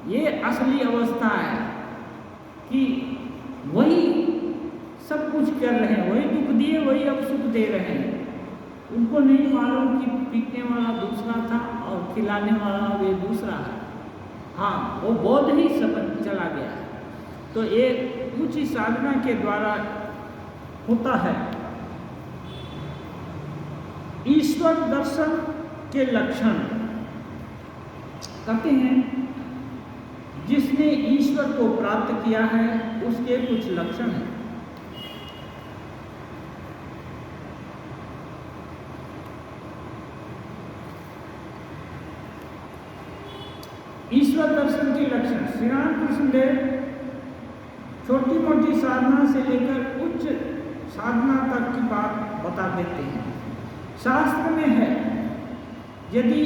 ये असली अवस्था है कि वही सब कुछ कर रहे हैं, वही दुख दिए वही अब सुख दे रहे हैं। उनको नहीं मालूम कि पीटने वाला दूसरा था और खिलाने वाला वे दूसरा है। हाँ, वो बोध ही सब चला गया है। तो ये ऊंची साधना के द्वारा होता है। ईश्वर दर्शन के लक्षण कहते हैं, जिसने ईश्वर को प्राप्त किया है उसके कुछ लक्षण हैं। ईश्वर दर्शन के लक्षण श्री राम कृष्ण देव छोटी मोटी साधना से लेकर उच्च साधना तक की बात बता देते हैं। शास्त्र में है, यदि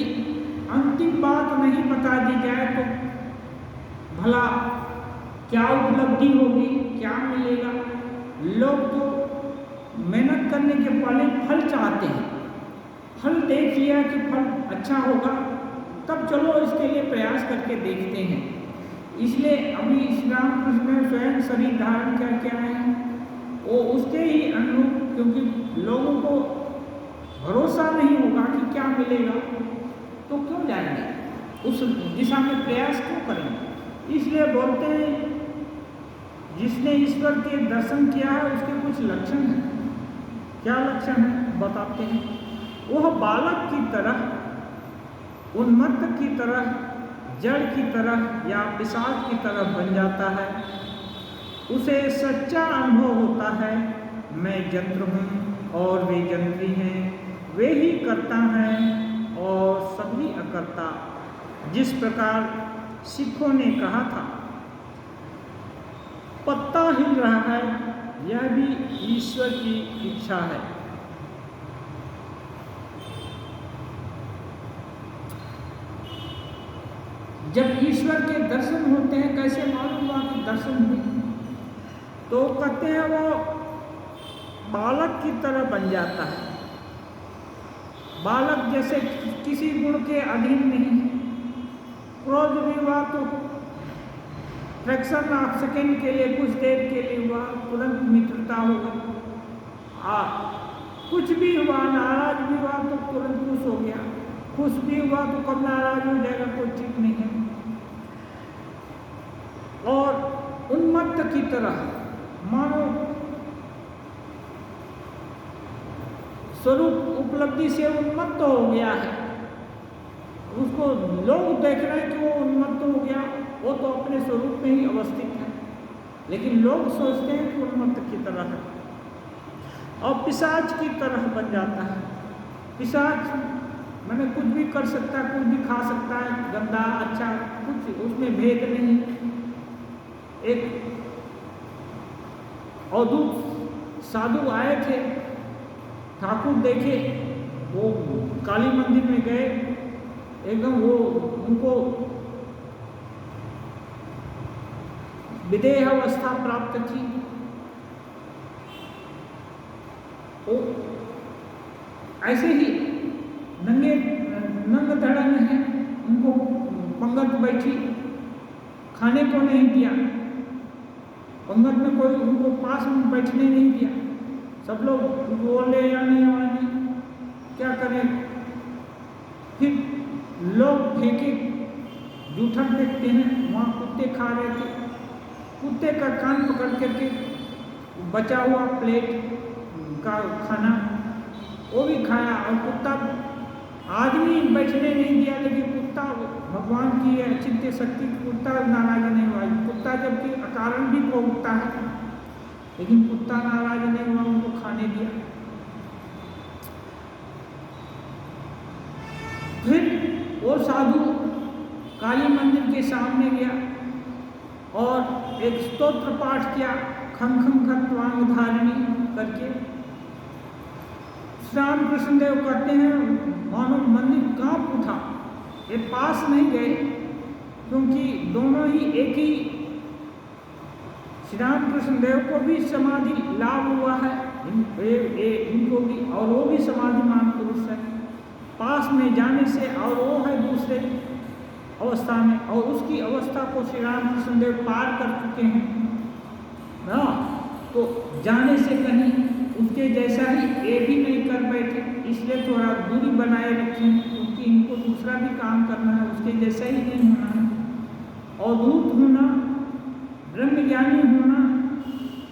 अंतिम बात नहीं बता दी जाए तो भला क्या उपलब्धि होगी, क्या मिलेगा। लोग तो मेहनत करने के पहले फल चाहते हैं, फल देख लिया कि फल अच्छा होगा तब चलो इसके लिए प्रयास करके देखते हैं। इसलिए अभी श्री राम कृष्ण ने स्वयं शरीर धारण करके आए हैं, वो उसके ही अनुरूप, क्योंकि लोगों को भरोसा नहीं होगा कि क्या मिलेगा तो क्यों जाएंगे, उस दिशा में प्रयास क्यों करेंगे। इसलिए बोलते हैं जिसने ईश्वर के दर्शन किया है उसके कुछ लक्षण हैं। क्या लक्षण है बताते हैं। वह बालक की तरह, उन्मत्त की तरह, जड़ की तरह या पिशाच की तरह बन जाता है। उसे सच्चा अनुभव होता है, मैं यंत्र हूँ और वे यंत्री हैं, वे ही करता हैं और सभी अकर्ता। जिस प्रकार सिखों ने कहा था पत्ता हिल रहा है, यह भी ईश्वर की इच्छा है। जब ईश्वर के दर्शन होते हैं, कैसे मालूम हुआ कि दर्शन हुए, तो कहते हैं वो बालक की तरह बन जाता है। बालक जैसे किसी गुण के अधीन नहीं है, क्रोध भी हुआ तो फ्रैक्शन ऑफ सेकेंड के लिए, कुछ देर के लिए हुआ, तुरंत मित्रता हो गई। कुछ भी हुआ, नाराज भी हुआ तो तुरंत खुश हो गया, खुश भी हुआ तो कब नाराज हो जाएगा कोई ठीक नहीं है। और उन्मत्त की तरह मानो स्वरूप उपलब्धि से उन्मत्त हो गया है, उसको लोग देख रहे हैं कि वो उन्मत्त हो गया, वो तो अपने स्वरूप में ही अवस्थित है, लेकिन लोग सोचते हैं कि उन्मत्त की तरह है और पिशाच की तरह बन जाता है। पिशाच मैंने कुछ भी कर सकता है, कुछ भी खा सकता है, गंदा अच्छा कुछ उसमें भेद नहीं। एक अवधूत साधु आए थे, ठाकुर देखे, वो काली मंदिर में गए, एकदम वो उनको विदेह अवस्था प्राप्त थी। वो ऐसे ही नंग धड़ंग हैं, उनको पंगत बैठी, खाने को नहीं दिया, पंगत में कोई उनको पास में बैठने नहीं दिया, सब लोग बोले या नहीं, क्या करें। फिर लोग फेंके, जूठा फेंकते हैं, वहाँ कुत्ते खा रहे थे, कुत्ते का कान पकड़ करके बचा हुआ प्लेट का खाना वो भी खाया, और कुत्ता आदमी बैठने नहीं दिया, लेकिन कुत्ता भगवान की अचिंत्य शक्ति, कुत्ता नाराज नहीं हुआ। कुत्ता जबकि अकारण भी भोगता है, लेकिन कुत्ता नाराज नहीं हुआ, उनको खाने दिया। फिर वो साधु काली मंदिर के सामने गया और एक स्तोत्र पाठ किया, खं खं खत्वांग धारिणी करके। श्री राम कृष्ण देव कहते हैं मानो मंदिर कांप उठा, ये पास नहीं गए, क्योंकि दोनों ही एक ही, श्री राम कृष्ण देव को भी समाधि लाभ हुआ है, इनको भी, और वो भी समाधिमान पुरुष है। पास में जाने से, और वो है दूसरे अवस्था में, और उसकी अवस्था को श्री राम कृष्ण देव पार कर चुके हैं ना, तो जाने से कहीं उसके जैसा ही ये भी नहीं कर बैठे, इसलिए थोड़ा दूरी बनाए रखें, क्योंकि इनको दूसरा भी काम करना है, उसके जैसा ही नहीं होना है। अवधूत होना, ब्रह्मज्ञानी होना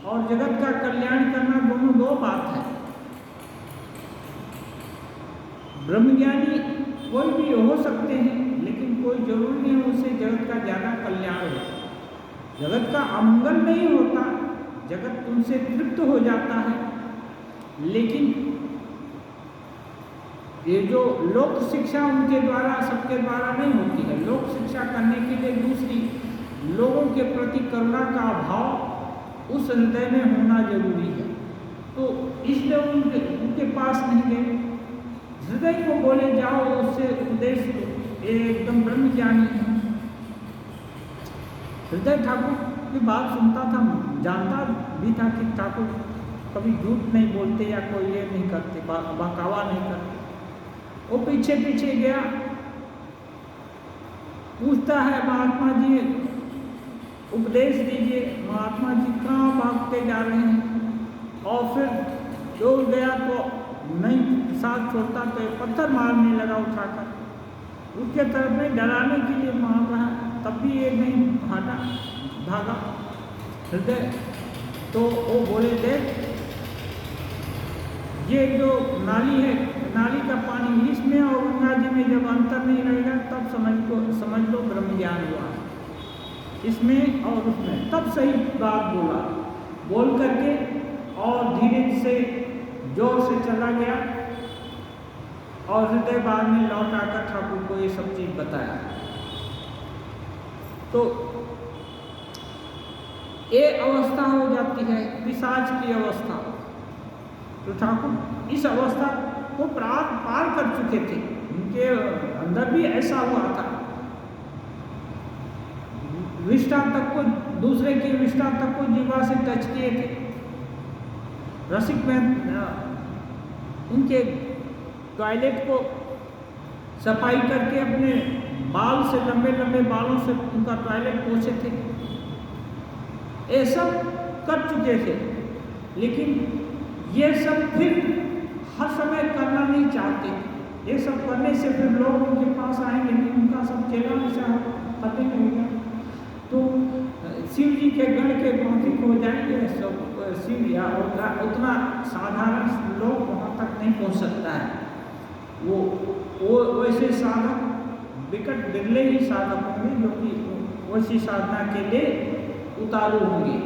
और जगत का कल्याण करना दोनों दो बात है। ब्रह्मज्ञानी कोई भी हो सकते हैं, लेकिन कोई जरूरी नहीं है उससे जगत का ज़्यादा कल्याण हो, जगत का अमंगल नहीं होता, जगत उनसे तृप्त हो जाता है। लेकिन ये जो लोक शिक्षा उनके द्वारा, सबके द्वारा नहीं होती है। लोक शिक्षा करने के लिए दूसरी, लोगों के प्रति करुणा का भाव उस हृदय में होना जरूरी है, तो इसलिए उनके पास नहीं गए। हृदय को बोले जाओ, उससे उपदेश एकदम ब्रह्मज्ञानी है। हृदय ठाकुर की बात सुनता था, जानता भी था कि ठाकुर कभी झूठ नहीं बोलते या कोई ये नहीं करते, बहकावा नहीं करते। वो पीछे पीछे गया, पूछता है महात्मा जी उपदेश दीजिए। महात्मा जी कहाँ भागते जा रहे हैं, और फिर जो गया तो नहीं साथ छोड़ता, तो एक पत्थर मारने लगा उठाकर, उसके तरफ में डराने के लिए मार रहा, तब भी ये नहीं हटा, भागा हृदय। तो वो बोले देख, ये जो नाली है, नाली का पानी इसमें और गंगा जी में जब अंतर नहीं रहेगा, तब समझ लो ब्रह्म ज्ञान हुआ, इसमें और उसमें। तब सही बात बोला, बोल करके और धीरे से जोर से चला गया, और हृदय बाद में लौट आकर ठाकुर को ये सब चीज बताया। तो ये अवस्था हो जाती है पिशाच की अवस्था। तो ठाकुर इस अवस्था को पार कर चुके थे, उनके अंदर भी ऐसा हुआ था। विष्ठा तक को, दूसरे की विष्ठा तक को जीवा से टच किए थे। रसिक में उनके टॉयलेट को सफाई करके अपने बाल से लंबे लंबे बालों से उनका टॉयलेट पोछे थे, ये सब कर चुके थे। लेकिन ये सब फिर हर समय करना नहीं चाहते। ये सब करने से फिर लोग उनके पास आएंगे नहीं, उनका सब चेला ऐसा खत्म होगा, तो शिव जी के गण के मौखिक हो जाएंगे सब। शिव या उतना साधारण लोग वहाँ तक नहीं पहुँच सकता है। वो वैसे साधक विकट बिरले ही साधक होंगे जो कि वैसी साधना के लिए उतारू होंगे,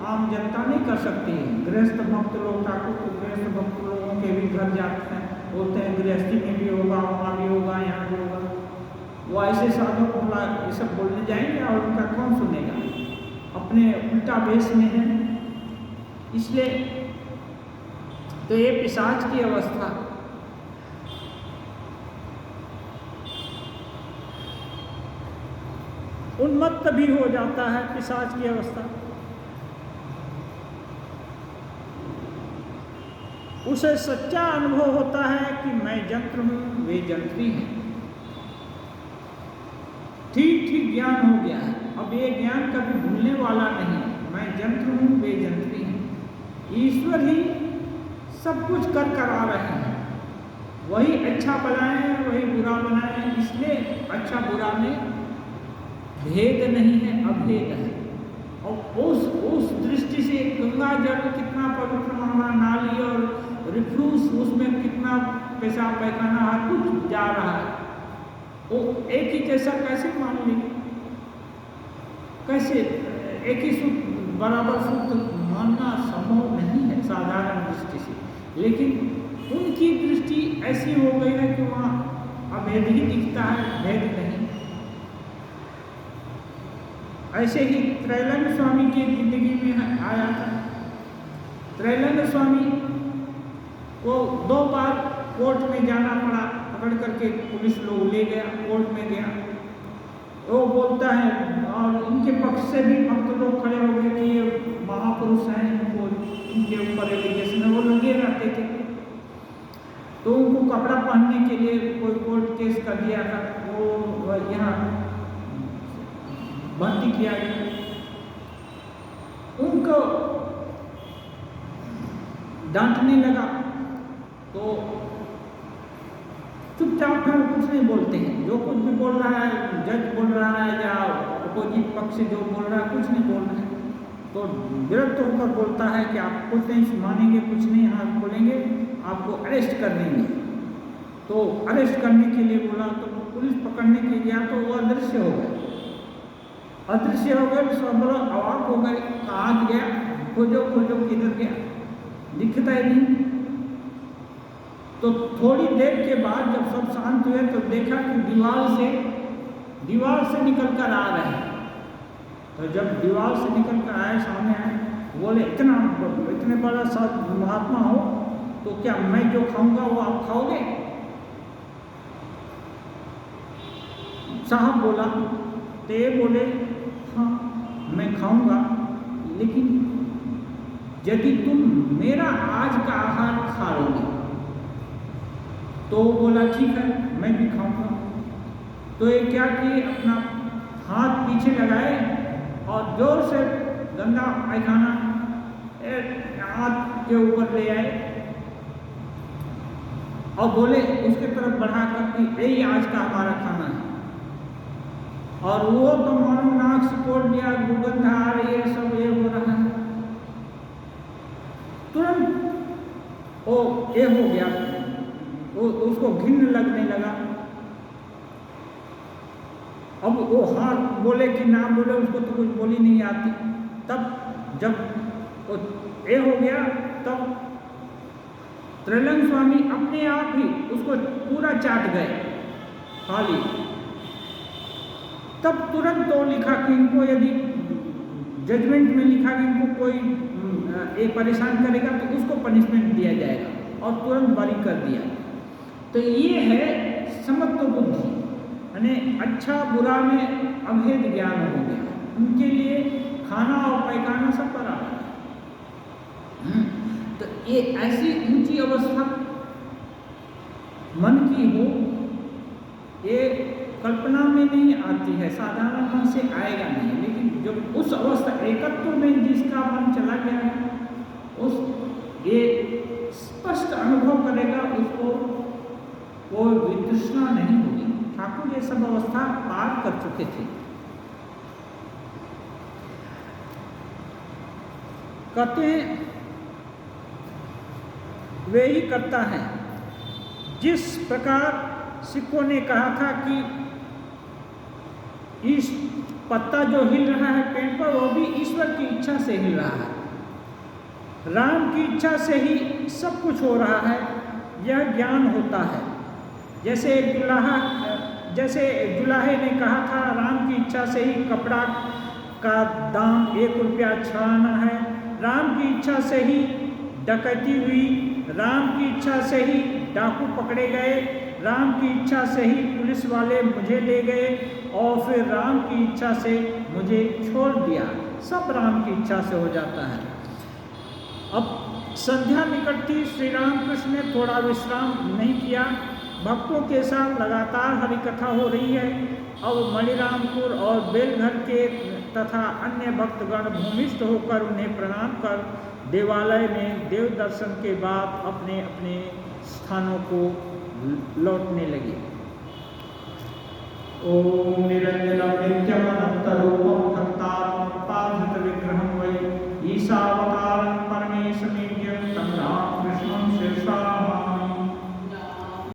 आम जनता नहीं कर सकती है। गृहस्थ भक्त लोग ठाकुर तो गृहस्थ भक्त लोगों के भी घर जाते हैं, बोलते हैं गृहस्थी में भी होगा, वहाँ भी होगा, यहाँ भी होगा। वो ऐसे साधक बोला ये सब बोलने जाएंगे और उनका कौन सुनेगा, अपने उल्टा वेश में है। इसलिए तो ये पिशाच की अवस्था, उन्मत्त भी हो जाता है, पिशाच की अवस्था। उसे सच्चा अनुभव होता है कि मैं यंत्र हूँ, वे यंत्री हैं। ठीक ठीक ज्ञान हो गया है। अब ये ज्ञान कभी भूलने वाला नहीं। मैं यंत्र हूँ, वे यंत्री हैं। ईश्वर ही सब कुछ कर आ रहे हैं। वही अच्छा बनाए, वही बुरा बनाए। इसलिए अच्छा बुरा में भेद नहीं है, अभेद है। और उस दृष्टि से गंगा जल कितना पवित्र माना, नाली और रिफ्यूज उसमें कितना पेशाब पैखाना हर कुछ जा रहा है, वो एक ही जैसा कैसे मान लेंगे? कैसे एक ही शुद्ध बराबर शुद्ध मानना संभव नहीं है साधारण दृष्टि से। लेकिन उनकी दृष्टि ऐसी हो गई है कि वहाँ अभेद ही दिखता है, भेद नहीं। ऐसे ही त्रैलंग स्वामी की जिंदगी में आया था। त्रैलंग स्वामी को 2 बार कोर्ट में जाना पड़ा, पकड़ करके पुलिस लोग ले गया, कोर्ट में गया। वो बोलता है और इनके पक्ष से भी भक्त लोग खड़े हो गए कि ये महापुरुष हैं, इनको इनके ऊपर एलिगेशन है, वो लगे रहते थे। तो उनको कपड़ा पहनने के लिए कोई कोर्ट केस कर दिया था, वो यहाँ भर्ती किया गया। उनको डांटने लगा तो चुपचाप है, कुछ नहीं बोलते हैं। जो कुछ भी बोल रहा है, जज बोल रहा है या अपोजिट पक्ष से जो बोल रहा है, कुछ नहीं बोल रहे हैं। तो विरक्त होकर बोलता है कि आप कुछ नहीं मानेंगे, कुछ नहीं हाथ बोलेंगे, आपको अरेस्ट कर देंगे। तो अरेस्ट करने के लिए बोला तो पुलिस पकड़ने के गया तो वो अदृश्य हो गए। अदृश्य हो गए, सब लोग अवाक हो गए, कहाँ गया, खोजो खोजो किधर गया, दिखता ही नहीं। तो थोड़ी देर के बाद जब सब शांत हुए तो देखा कि दीवार से निकल कर आ रहे हैं। तो जब दीवार से निकल कर आए, सामने आए, बोले इतने बड़ा महात्मा हो तो क्या मैं जो खाऊंगा वो आप खाओगे? साहब बोला तो ये बोले हाँ मैं खाऊंगा, लेकिन यदि तुम मेरा आज का आहार खा लोगे। तो बोला ठीक है मैं भी खाऊंगा। तो ये क्या कि अपना हाथ पीछे लगाए और जोर से गंदा पैखाना हाथ के ऊपर ले आए और बोले उसके तरफ बढ़ा कर कि यही आज का हमारा खाना है। और वो तो मानो नाक सिकोड़ दिया, दुर्गंध आ रही है, सब ये हो रहा है। तुरंत वो ये हो गया, वो उसको घिन्न लगने लगा। अब वो हाँ बोले कि ना बोले, उसको तो कुछ बोली नहीं आती। तब जब वो ये हो गया तब त्रैलंग स्वामी अपने आप ही उसको पूरा चाट गए खाली। तब तुरंत तो लिखा कि इनको यदि जजमेंट में लिखा कि इनको कोई एक परेशान करेगा तो उसको पनिशमेंट दिया जाएगा, और तुरंत बरी कर दिया। तो ये है समत्व बुद्धि, यानी अच्छा बुरा में अभेद ज्ञान हो गया। उनके लिए खाना और पैखाना सब बराबर है। तो ये ऐसी ऊंची अवस्था मन की हो, ये कल्पना में नहीं आती है, साधारण मन से आएगा नहीं, लेकिन जब उस अवस्था एकत्व में जिसका मन चला गया है, उस ये स्पष्ट अनुभव करेगा, उसको कोई वितृष्णा नहीं होगी। ठाकुर ये सब अवस्था पार कर चुके थे। कहते हैं वे ही करता है जिस प्रकार सिखों ने कहा था कि इस पत्ता जो हिल रहा है पेड़ पर, वो भी ईश्वर की इच्छा से हिल रहा है, राम की इच्छा से ही सब कुछ हो रहा है, यह ज्ञान होता है। जैसे जुलाहे ने कहा था राम की इच्छा से ही कपड़ा का दाम 1 रुपया छाना है, राम की इच्छा से ही डकैती हुई, राम की इच्छा से ही डाकू पकड़े गए, राम की इच्छा से ही पुलिस वाले मुझे ले गए और फिर राम की इच्छा से मुझे छोड़ दिया। सब राम की इच्छा से हो जाता है। अब संध्या निकट थी, श्री राम कृष्ण ने थोड़ा विश्राम नहीं किया, भक्तों के साथ लगातार हरि कथा हो रही है। अब मणिरामपुर और बेलघर के तथा अन्य भक्तगण भूमिष्ठ होकर उन्हें प्रणाम कर देवालय में देव दर्शन के बाद अपने अपने स्थानों को लौटने लगे। ओम निरंजनम नित्यम अनंत रूपम